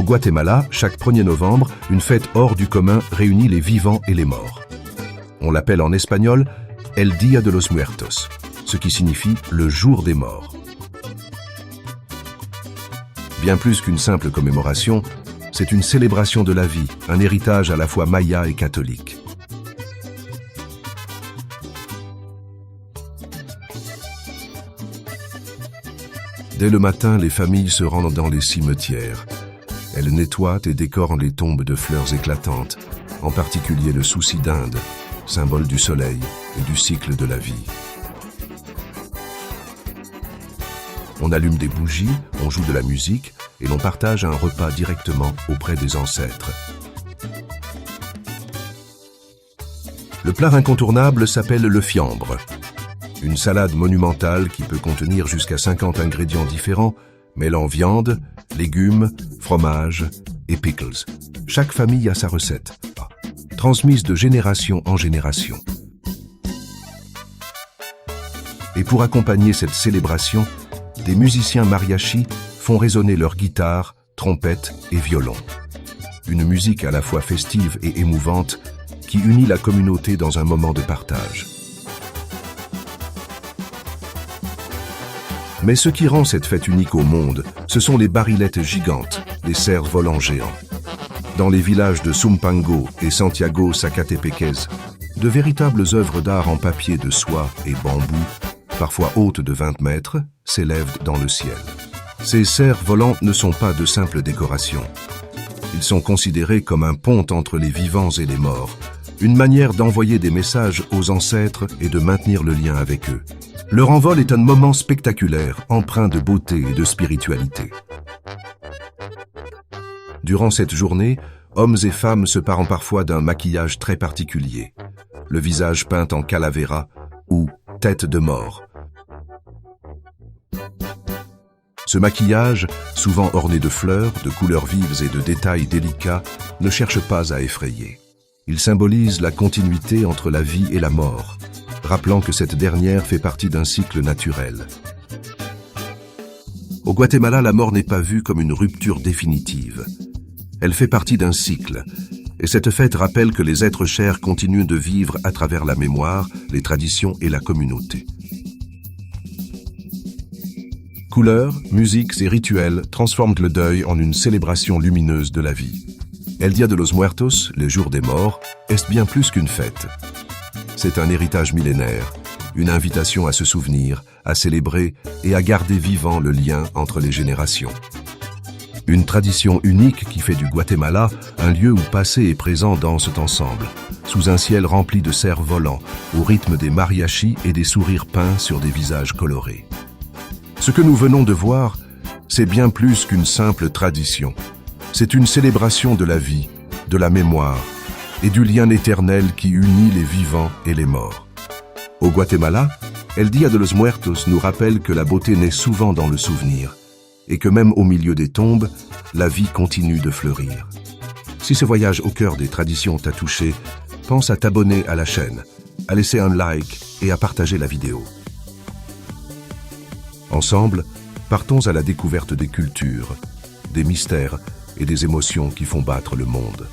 Guatemala, chaque 1er novembre, une fête hors du commun réunit les vivants et les morts. On l'appelle en espagnol El Día de los Muertos, ce qui signifie le jour des morts. Bien plus qu'une simple commémoration, c'est une célébration de la vie, un héritage à la fois maya et catholique. Dès le matin, les familles se rendent dans les cimetières. Elles nettoient et décorent les tombes de fleurs éclatantes, en particulier le souci d'Inde, symbole du soleil et du cycle de la vie. On allume des bougies, on joue de la musique et l'on partage un repas directement auprès des ancêtres. Le plat incontournable s'appelle le fiambre. Une salade monumentale qui peut contenir jusqu'à 50 ingrédients différents, mêlant viande, légumes, fromage et pickles. Chaque famille a sa recette, transmise de génération en génération. Et pour accompagner cette célébration, des musiciens mariachis font résonner leurs guitares, trompettes et violons. Une musique à la fois festive et émouvante qui unit la communauté dans un moment de partage. Mais ce qui rend cette fête unique au monde, ce sont les barillettes gigantes, les cerfs-volants géants. Dans les villages de Zumpango et Santiago Zacatepeques, de véritables œuvres d'art en papier de soie et bambou, parfois hautes de 20 mètres, s'élèvent dans le ciel. Ces cerfs-volants ne sont pas de simples décorations. Ils sont considérés comme un pont entre les vivants et les morts, une manière d'envoyer des messages aux ancêtres et de maintenir le lien avec eux. Leur envol est un moment spectaculaire, empreint de beauté et de spiritualité. Durant cette journée, hommes et femmes se parent parfois d'un maquillage très particulier, le visage peint en calavera ou tête de mort. Ce maquillage, souvent orné de fleurs, de couleurs vives et de détails délicats, ne cherche pas à effrayer. Il symbolise la continuité entre la vie et la mort, rappelant que cette dernière fait partie d'un cycle naturel. Au Guatemala, la mort n'est pas vue comme une rupture définitive. Elle fait partie d'un cycle, et cette fête rappelle que les êtres chers continuent de vivre à travers la mémoire, les traditions et la communauté. Couleurs, musiques et rituels transforment le deuil en une célébration lumineuse de la vie. El Día de los Muertos, les jours des morts, est bien plus qu'une fête. C'est un héritage millénaire, une invitation à se souvenir, à célébrer et à garder vivant le lien entre les générations. Une tradition unique qui fait du Guatemala un lieu où passé et présent dansent ensemble, sous un ciel rempli de cerfs-volants, au rythme des mariachis et des sourires peints sur des visages colorés. Ce que nous venons de voir, c'est bien plus qu'une simple tradition. C'est une célébration de la vie, de la mémoire et du lien éternel qui unit les vivants et les morts. Au Guatemala, El Día de los Muertos nous rappelle que la beauté naît souvent dans le souvenir et que même au milieu des tombes, la vie continue de fleurir. Si ce voyage au cœur des traditions t'a touché, pense à t'abonner à la chaîne, à laisser un like et à partager la vidéo. Ensemble, partons à la découverte des cultures, des mystères et des émotions qui font battre le monde.